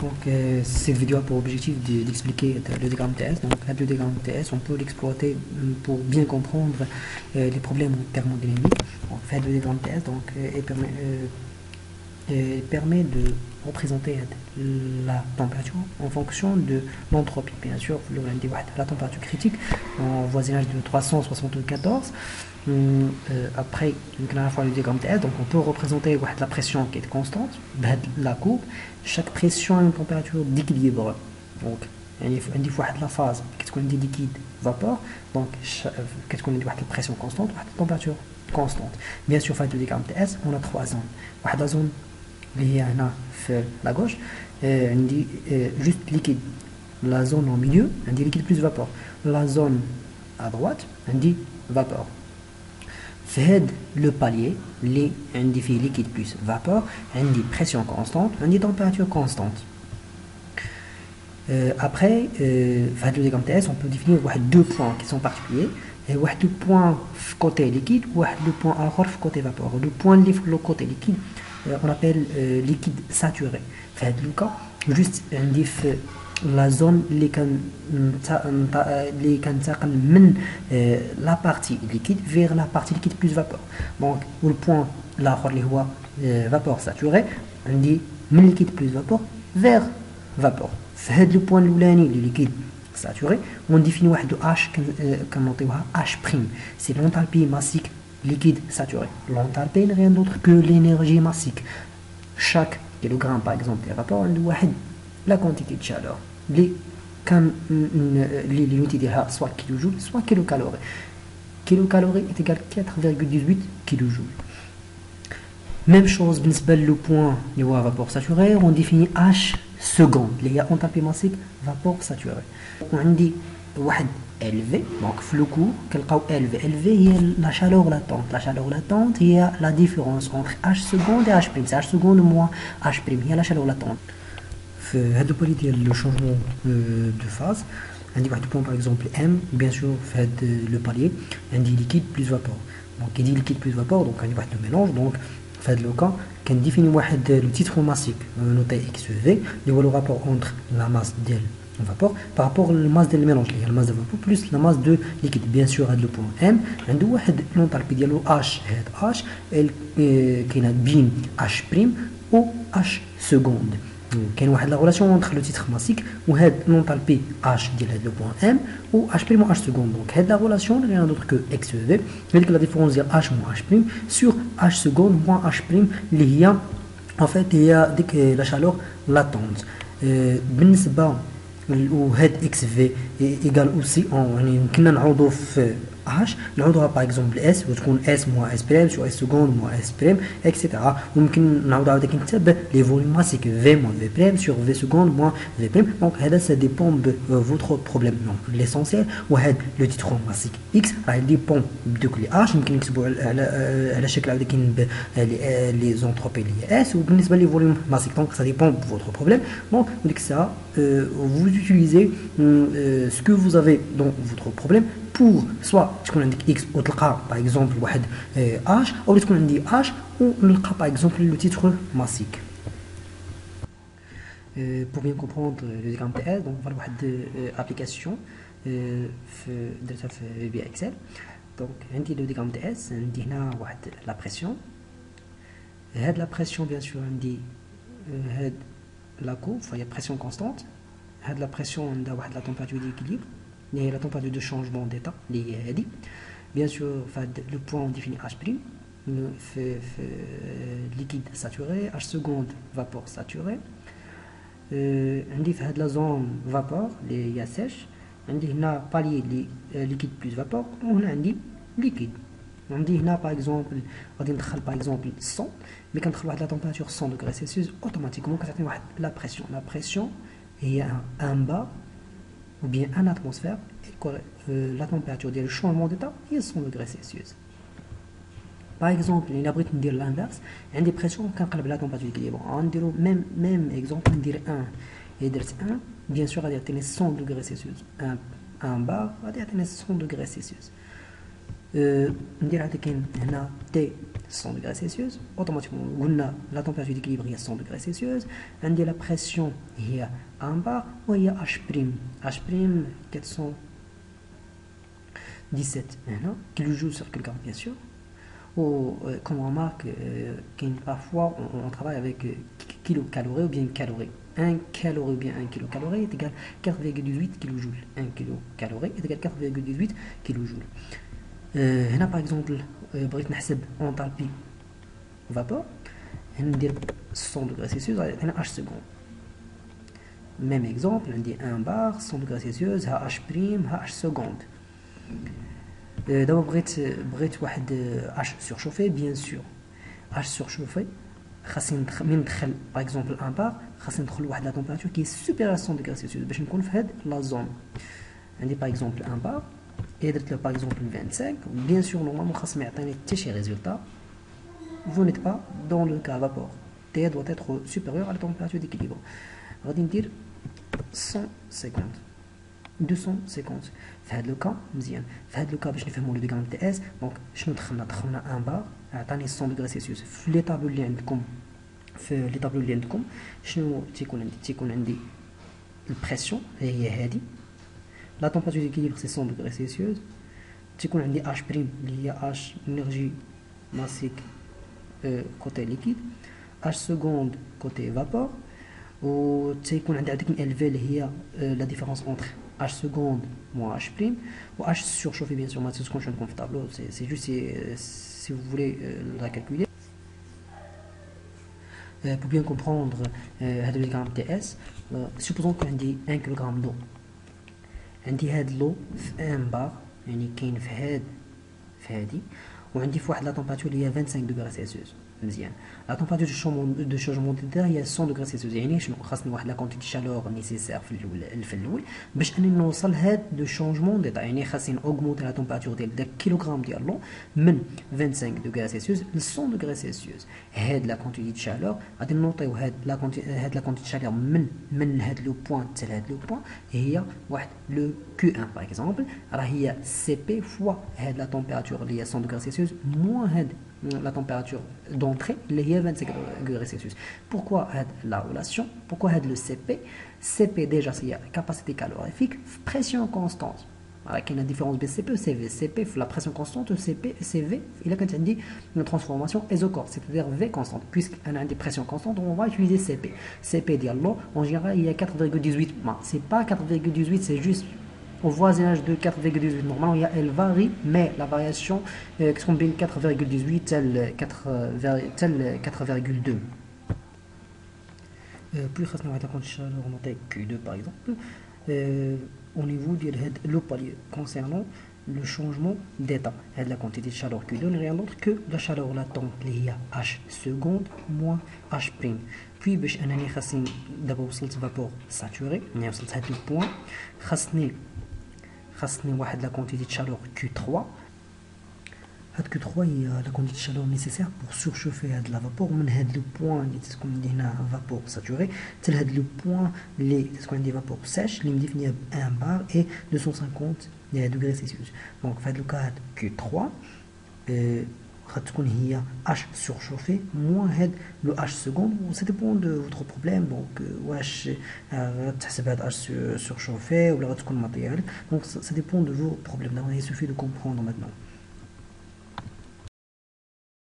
Donc, cette vidéo a pour objectif d'expliquer le diagramme TS. Donc, le diagramme TS, on peut l'exploiter pour bien comprendre les problèmes thermodynamiques. En fait, le diagramme TS donc, permet de représenter la température en fonction de l'entropie. Bien sûr, la température critique en voisinage de 374. Après à la fois le diagramme TS, donc on peut représenter la pression qui est constante, la courbe. Chaque pression a une température d'équilibre. Donc, il faut la phase qui est liquide vapeur. Donc, qu'est-ce qu'on dit la pression constante, la température constante. Bien sûr, dans le diagramme TS, on a trois zones. La zone qui est à la gauche, on dit juste liquide. La zone au milieu, on dit liquide plus vapeur. La zone à droite, on dit vapeur. Le palier, les indices liquide plus vapeur, indice pression constante, indice température constante. Après, le diagramme TS, on peut définir deux points qui sont particuliers. Et deux points côté liquide, deux points côté vapeur. Le point le côté liquide, on appelle liquide saturé. Le cas, juste indice la zone اللي كنتقل من la partie liquide vers la partie liquide plus vapeur. Donc le point الاخر اللي هو vapeur saturé عندي من liquide plus vapeur vers vapeur. في هذا le point الاولاني اللي liquide saturé on définit واحد H كنعطيوها H'. C'est l'enthalpie massique liquide saturé. L'enthalpie n'est rien d'autre que l'énergie massique. Chaque kilogramme par exemple de vapeur عنده واحد la quantité de chaleur. L'unité de soit kilojoule, soit kilocalorie. Kilocalorie est égal à 4,18 kilojoules. Même chose, le point de vapeur saturé, on définit H seconde. Il y a enthalpie massique, vapeur saturé. On dit élevé, donc le cours, élevé. Élevé, il y a la chaleur latente. La chaleur latente, il y a la différence entre H seconde et H'. C'est H seconde moins H'. Il y a la chaleur latente. هذا البولي ديال لو شونجمون دو فاز عندي واحد البوان باغ اكزومبل ام بيان سور في هذا لو بالي عندي ليكيد بلس فابور. دونك كي دي ليكيد بلس فابور دونك عندي واحد لو ميلونج. دونك في هذا لو كا كنديفيني واحد لو تيتر ماسيك نوتي اكس في اللي هو لو رابور اونتر لا ماس ديال الفابور par rapport للماس ديال الميلونج اللي هي الماس ديال الفابور بلس لا ماس دو ليكيد. بيان سور هذا لو بوان ام عنده واحد لونتالبي ديالو اش. هاد اش كاينه بين اش بريم و اش سكوند. كاين واحد لا غولاسيون اونتر لو تيتر ماسيك وهاد لونتالبي اش ديال هاد لو بوان ام و اش بريم و اش سكوند. دونك هاد لا غولاسيون اللي غندوك كو اكس في هذيك لا ديفيرونس ديال اش مو اش بريم سور اش سكوند مو اش بريم اللي هي ان فيت هي ديك لا شالور لاتونت. بالنسبه وهاد اكس في ايغال اوسي يعني يمكننا نعوضو في اش نعوضوها باغ اكزومبل اس وتكون اس موا اس بريم سو اس سكوند موا اس بريم اكسيتيرا. وممكن نعوضها عاوتاني نتبع لي فوليوم ماسيك في موا في بريم سور في سكوند موا في بريم. دونك هذا سا ديبون دو فوتر بروبليم. دونك ليسونسيال وهاد لو تيتر ماسيك اكس راه ديبون بدوك لي اش يمكن نكتبوا على شكل عاوتاني كاين لي زونتروبي اللي اس. وبالنسبه لي فوليوم ماسيك دونك سا ديبون فوتر بروبليم. دونك وديك الساعه vous utilisez ce que vous avez dans votre problème pour soit تكون عندك x وتلقى par exemple واحد h او تكون عندي h ونلقى par exemple le titre massique. Pour bien comprendre le diagramme TS, donc on va voir une application درتها في VBA Excel. Donc عندي le diagramme TS عندي هنا واحد la pression. هاد la pression bien sûr عندي هاد la courbe, il y a pression constante. La pression, on a la température d'équilibre, et la température de changement d'état, bien sûr, le point on définit H', liquide saturé, H seconde vapeur saturé. On dit la zone vapeur, il y a sèche, on dit là palier liquide plus vapeur, on a dit liquide. On dit là par exemple, on dit par exemple 100, mais quand on a la température 100 degrés Celsius, automatiquement quand on a la pression. La pression est en bas ou bien en atmosphère, la température du changement d'état est 100 degrés Celsius. Par exemple, il y a l'inverse, il y a des pressions quand on a la température d'équilibre. On dirait même exemple, on dirait 1 et 1, bien sûr, il y a 100 degrés Celsius. En bas, il y a 100 degrés Celsius. ندير عاد كاين هنا تي 100 degrés Celsius automatiquement قلنا la température d'équilibre هي 100 degrés Celsius. عندي la pression هي 1 bar وهي H prime 417 هنا كيلو جول sur كيلو bien sûr. Ou comme on remarque parfois on travaille avec kilocalories ou bien calories. 1 calorie ou bien 1 kilocalorie est égal à 4,18 kilojoules. 1 kilocalorie est égal à 4,18 kilojoules. هنا par exemple بغيت نحسب enthalpie vapeur ندير 100 degrés Celsius هنا H seconde. Même exemple عندي 1 bar 100 degrés Celsius ها H prime ها H seconde. دابا بغيت واحد H surchauffé bien sûr. H surchauffé خاصني ندخل par exemple 1 bar خاصني ندخل واحد la température qui est supérieure à 100 degrés Celsius باش نكون في هاد la zone. عندي par exemple 1 bar et درت له par exemple 25 bien sûr normalement خاص ما يعطيني حتى شي résultat. Vous n'êtes pas dans le cas vapeur. T doit être supérieur à la température d'équilibre. غادي ندير 150 250 في هذا الكا مزيان. في هذا الكا باش نفهموا لو ديغرام تي اس دونك شنو دخلنا 1 بار عطاني 100 degrés Celsius. في لي طابلو اللي عندكم شنو تيكون عندي البريسيون هي هذه. لا température d'équilibre c'est 100 degrés Celsius. تيكون عندي H prime اللي هي H énergie massique côté liquide H seconde côté vapeur. و تيكون عندي هذيك الالفي اللي هي لا ديفيرونس انتر H seconde moins H prime ou H surchauffé bien sûr ما تكونش عندكم في الطابلو c'est juste si vous voulez la calculer. Pour bien comprendre هذا الجرام تي اس supposons que عندي 1 كيلوغرام دو. عندي هاد لو في 1 بار يعني كاين في هادي وعندي في واحد لا température اللي هي 25 degrés Celsius مزيان. لا température de changement d'état هي 100 degrés Celsius يعني شنو خاصني واحد لا quantité chaleur nécessaire في الاول باش اني نوصل هاد دو شونجمون ديتا يعني خاصني اوغمونتي لا température ديال داك كيلوغرام ديال لو من 25 degrés Celsius ل 100 degrés Celsius. هاد لا quantité de chaleur غادي نوطيو هاد لا quantité de chaleur من هاد لو بوين حتى لهاد لو بوين هي واحد لو Q1 par exemple راه هي CP fois هاد لا température اللي هي 100 degrés Celsius moins هاد la température d'entrée اللي هي 25 degrés Celsius. Pourquoi la relation? Pourquoi le CP? CP déjà c'est capacité calorifique pression constante. Il y a une différence بين CP et CV. CP la pression constante, CP CV il a quand dit une transformation isochore, c'est-à-dire V constante. Puisqu'on a des pressions constantes, on va utiliser CP. CP diallo en général il y a 4,18. C'est pas 4,18, c'est juste au voisinage de 4,18. Normalement, elle varie, mais la variation combine 4,18 tel 4,2. Plus récemment, on a noté Q2 par exemple. Au niveau de le palier concernant le changement d'état. La quantité de chaleur Q2 n'est rien d'autre que la chaleur latente liée à H seconde moins H prime. Puis, d'abord, vapeur saturé, on a ce point. خاصني واحد la quantité de chaleur Q3. هاد Q3 هي la quantité de chaleur nécessaire pour surchauffer هاد la vapeur من هاد le point اللي تكون عندي هنا vapeur saturé حتى لهاد le point اللي تكون عندي vapeur sèche اللي مديفنيها ب 1 bar et 250 degrés Celsius. Donc في هاد le cas Q3 غتكون هي H surchauffé moins هاد le H seconde. Ça dépend de votre problème. Donc واش غتحسب هاد H surchauffé ولا غتكون مطيال. Donc ça dépend de vos problèmes. Donc il suffit de comprendre maintenant.